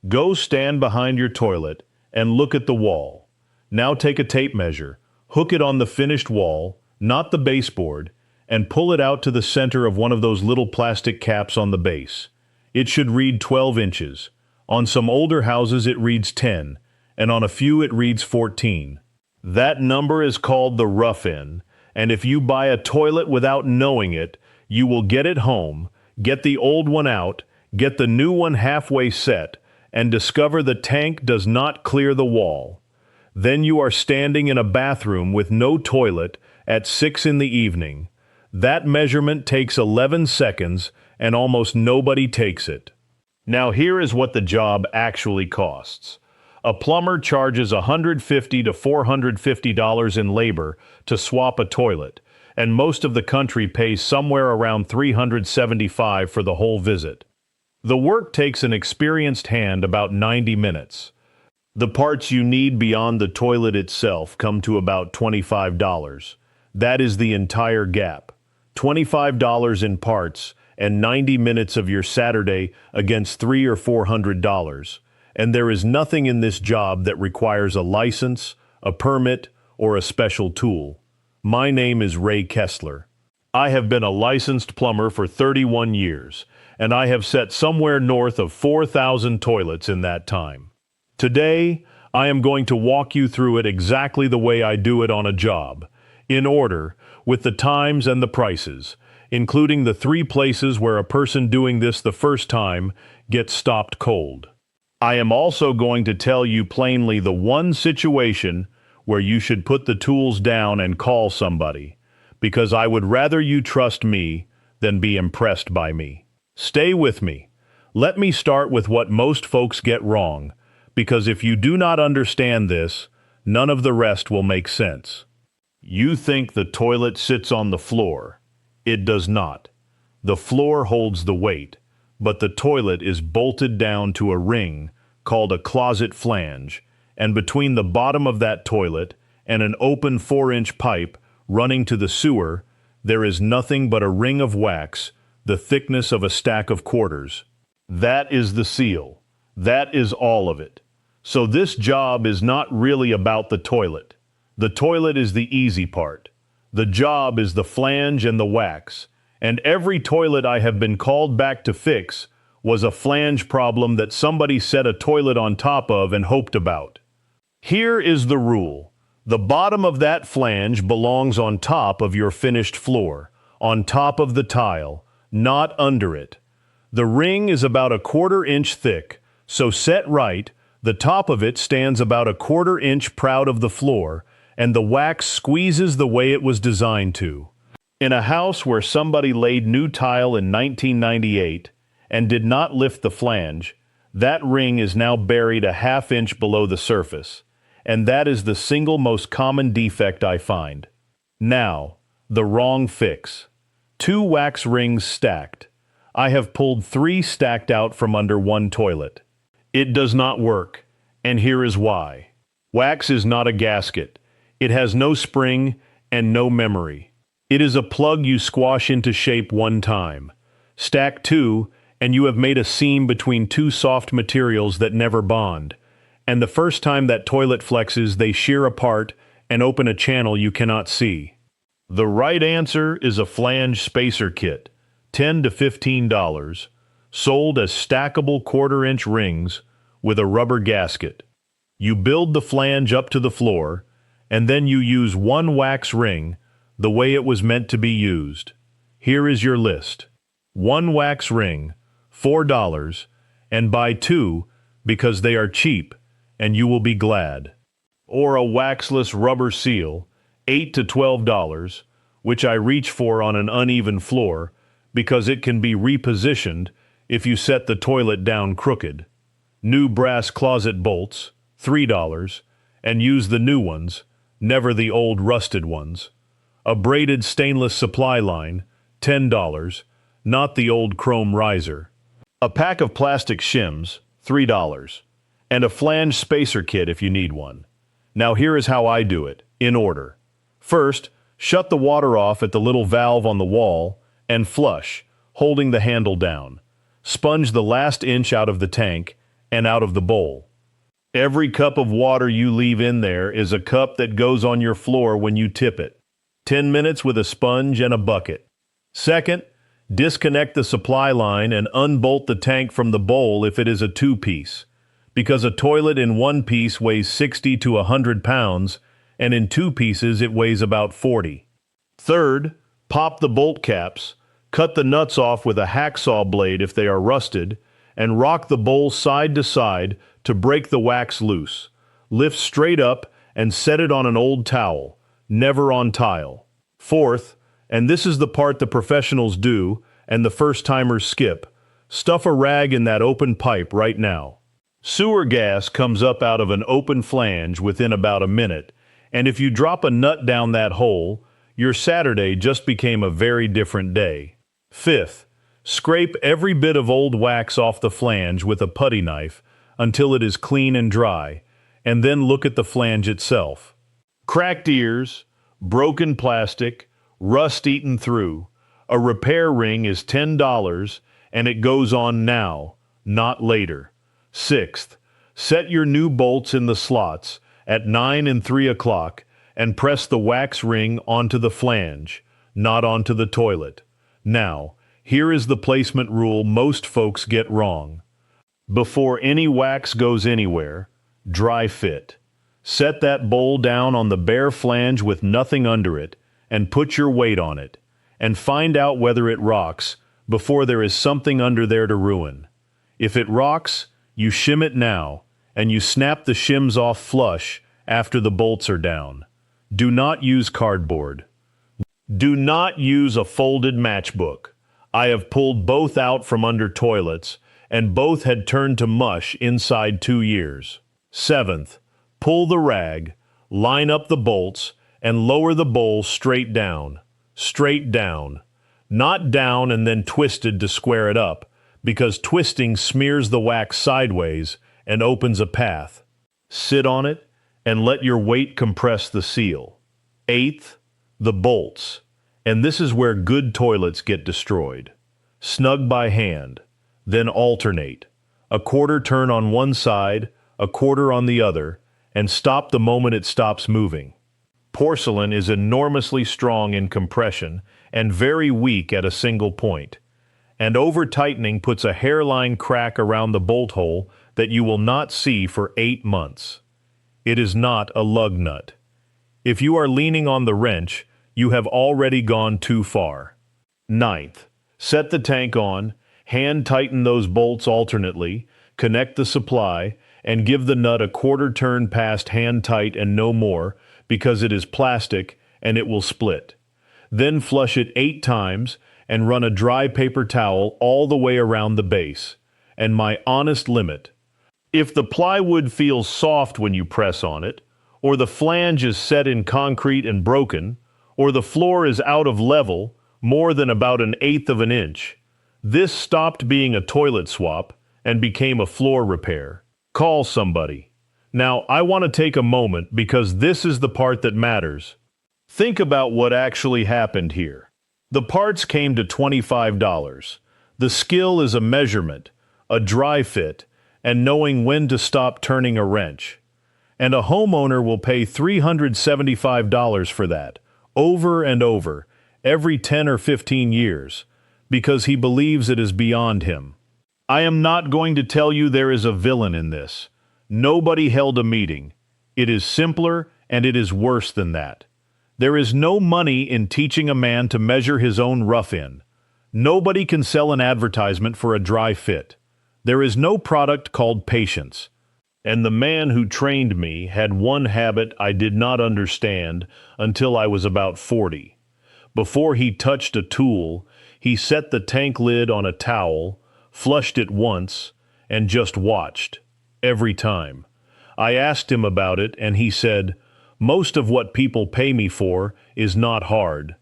Go stand behind your toilet and look at the wall. Now take a tape measure, hook it on the finished wall, not the baseboard, and pull it out to the center of one of those little plastic caps on the base. It should read 12 inches. On some older houses it reads 10, and on a few it reads 14. That number is called the rough end, and if you buy a toilet without knowing it, you will get it home, get the old one out, get the new one halfway set, and discover the tank does not clear the wall. Then you are standing in a bathroom with no toilet at 6 in the evening. That measurement takes 11 seconds, and almost nobody takes it. Now here is what the job actually costs. A plumber charges $150 to $450 in labor to swap a toilet, and most of the country pays somewhere around $375 for the whole visit. The work takes an experienced hand about 90 minutes. The parts you need beyond the toilet itself come to about $25. That is the entire gap. $25 in parts and 90 minutes of your Saturday against $300 or $400. And there is nothing in this job that requires a license, a permit, or a special tool. My name is Ray Kessler. I have been a licensed plumber for 31 years, and I have set somewhere north of 4,000 toilets in that time. Today, I am going to walk you through it exactly the way I do it on a job, in order, with the times and the prices, including the 3 places where a person doing this the first time gets stopped cold. I am also going to tell you plainly the one situation where you should put the tools down and call somebody, because I would rather you trust me than be impressed by me. Stay with me. Let me start with what most folks get wrong, because if you do not understand this, none of the rest will make sense. You think the toilet sits on the floor. It does not. The floor holds the weight, but the toilet is bolted down to a ring called a closet flange, and between the bottom of that toilet and an open 4-inch pipe running to the sewer, there is nothing but a ring of wax, the thickness of a stack of quarters. That is the seal. That is all of it. So this job is not really about the toilet. The toilet is the easy part. The job is the flange and the wax, and every toilet I have been called back to fix was a flange problem that somebody set a toilet on top of and hoped about. Here is the rule. The bottom of that flange belongs on top of your finished floor, on top of the tile, not under it. The ring is about 1/4 inch thick, so set right, the top of it stands about 1/4 inch proud of the floor, and the wax squeezes the way it was designed to. In a house where somebody laid new tile in 1998 and did not lift the flange, that ring is now buried 1/2 inch below the surface, and that is the single most common defect I find. Now, the wrong fix. 2 wax rings stacked. I have pulled 3 stacked out from under one toilet. It does not work, and here is why. Wax is not a gasket. It has no spring and no memory. It is a plug you squash into shape one time. Stack 2, and you have made a seam between 2 soft materials that never bond. And the first time that toilet flexes, they shear apart and open a channel you cannot see. The right answer is a flange spacer kit, $10 to $15, sold as stackable 1/4 inch rings with a rubber gasket. You build the flange up to the floor, and then you use 1 wax ring the way it was meant to be used. Here is your list. 1 wax ring, $4, and buy 2 because they are cheap and you will be glad. Or a waxless rubber seal, $8 to $12, which I reach for on an uneven floor because it can be repositioned if you set the toilet down crooked. New brass closet bolts, $3, and use the new ones, never the old rusted ones. A braided stainless supply line, $10, not the old chrome riser. A pack of plastic shims, $3, and a flange spacer kit if you need one. Now here is how I do it, in order. First, shut the water off at the little valve on the wall and flush, holding the handle down. Sponge the last inch out of the tank and out of the bowl. Every cup of water you leave in there is a cup that goes on your floor when you tip it. 10 minutes with a sponge and a bucket. Second, disconnect the supply line and unbolt the tank from the bowl if it is a two-piece, because a toilet in one piece weighs 60 to 100 pounds, and in two pieces it weighs about 40. Third, pop the bolt caps, cut the nuts off with a hacksaw blade if they are rusted, and rock the bowl side to side to break the wax loose. Lift straight up and set it on an old towel, never on tile. Fourth, and this is the part the professionals do and the first-timers skip, stuff a rag in that open pipe right now. Sewer gas comes up out of an open flange within about a minute, and if you drop a nut down that hole, your Saturday just became a very different day. Fifth, scrape every bit of old wax off the flange with a putty knife until it is clean and dry, and then look at the flange itself. Cracked ears, broken plastic, rust eaten through. A repair ring is $10, and it goes on now, not later. Sixth, set your new bolts in the slots at 9 and 3 o'clock and press the wax ring onto the flange, not onto the toilet. Now, here is the placement rule most folks get wrong. Before any wax goes anywhere, dry fit. Set that bowl down on the bare flange with nothing under it and put your weight on it, and find out whether it rocks before there is something under there to ruin. If it rocks, you shim it now, and you snap the shims off flush after the bolts are down. Do not use cardboard. Do not use a folded matchbook. I have pulled both out from under toilets, and both had turned to mush inside 2 years. Seventh, pull the rag, line up the bolts, and lower the bowl straight down. Straight down. Not down and then twisted to square it up, because twisting smears the wax sideways and opens a path. Sit on it and let your weight compress the seal. Eighth, the bolts. And this is where good toilets get destroyed. Snug by hand, then alternate. A quarter turn on one side, a quarter on the other, and stop the moment it stops moving. Porcelain is enormously strong in compression and very weak at a single point. And over-tightening puts a hairline crack around the bolt hole that you will not see for 8 months. It is not a lug nut. If you are leaning on the wrench, you have already gone too far. Ninth, set the tank on, hand tighten those bolts alternately, connect the supply, and give the nut a quarter turn past hand tight and no more, because it is plastic and it will split. Then flush it 8 times and run a dry paper towel all the way around the base. And my honest limit, if the plywood feels soft when you press on it, or the flange is set in concrete and broken, or the floor is out of level more than about 1/8 of an inch, this stopped being a toilet swap and became a floor repair. Call somebody. Now, I want to take a moment because this is the part that matters. Think about what actually happened here. The parts came to $25. The skill is a measurement, a dry fit, and knowing when to stop turning a wrench. And a homeowner will pay $375 for that, over and over, every 10 or 15 years, because he believes it is beyond him. I am not going to tell you there is a villain in this. Nobody held a meeting. It is simpler and it is worse than that. There is no money in teaching a man to measure his own rough-in. Nobody can sell an advertisement for a dry fit. There is no product called patience. And the man who trained me had one habit I did not understand until I was about 40. Before he touched a tool, he set the tank lid on a towel, flushed it once, and just watched. Every time. I asked him about it, and he said, "Most of what people pay me for is not hard.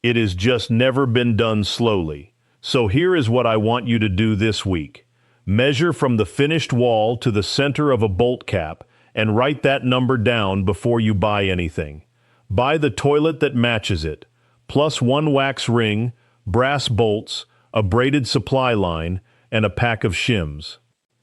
It has just never been done slowly. So here is what I want you to do this week. Measure from the finished wall to the center of a bolt cap and write that number down before you buy anything. Buy the toilet that matches it, plus 1 wax ring, brass bolts, a braided supply line, and a pack of shims.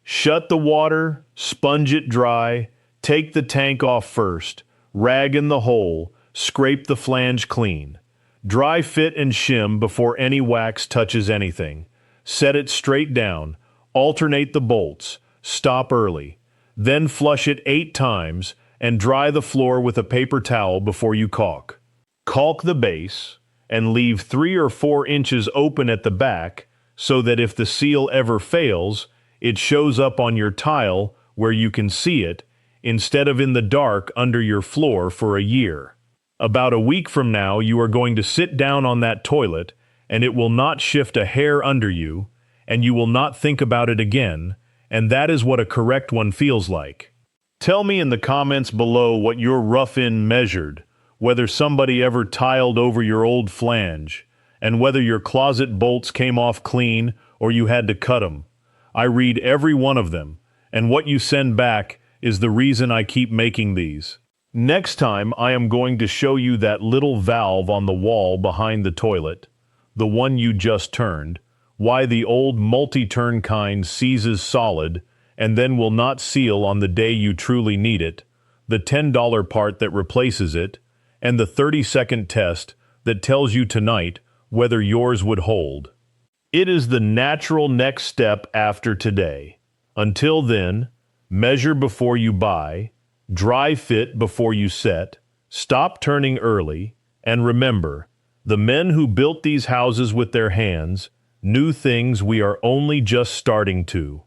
Shut the water, sponge it dry, take the tank off first, rag in the hole, scrape the flange clean. Dry fit and shim before any wax touches anything. Set it straight down, alternate the bolts, stop early. Then flush it 8 times and dry the floor with a paper towel before you caulk. Caulk the base and leave 3 or 4 inches open at the back so that if the seal ever fails, it shows up on your tile where you can see it instead of in the dark under your floor for a year. About a week from now, you are going to sit down on that toilet and it will not shift a hair under you and you will not think about it again, and that is what a correct one feels like. Tell me in the comments below what your rough-in measured, whether somebody ever tiled over your old flange, and whether your closet bolts came off clean or you had to cut them. I read every one of them, and what you send back is the reason I keep making these. Next time, I am going to show you that little valve on the wall behind the toilet, the one you just turned, why the old multi-turn kind seizes solid and then will not seal on the day you truly need it, the $10 part that replaces it, and the 30-second test that tells you tonight whether yours would hold. It is the natural next step after today. Until then, measure before you buy, dry fit before you set, stop turning early, and remember, the men who built these houses with their hands knew things we are only just starting to.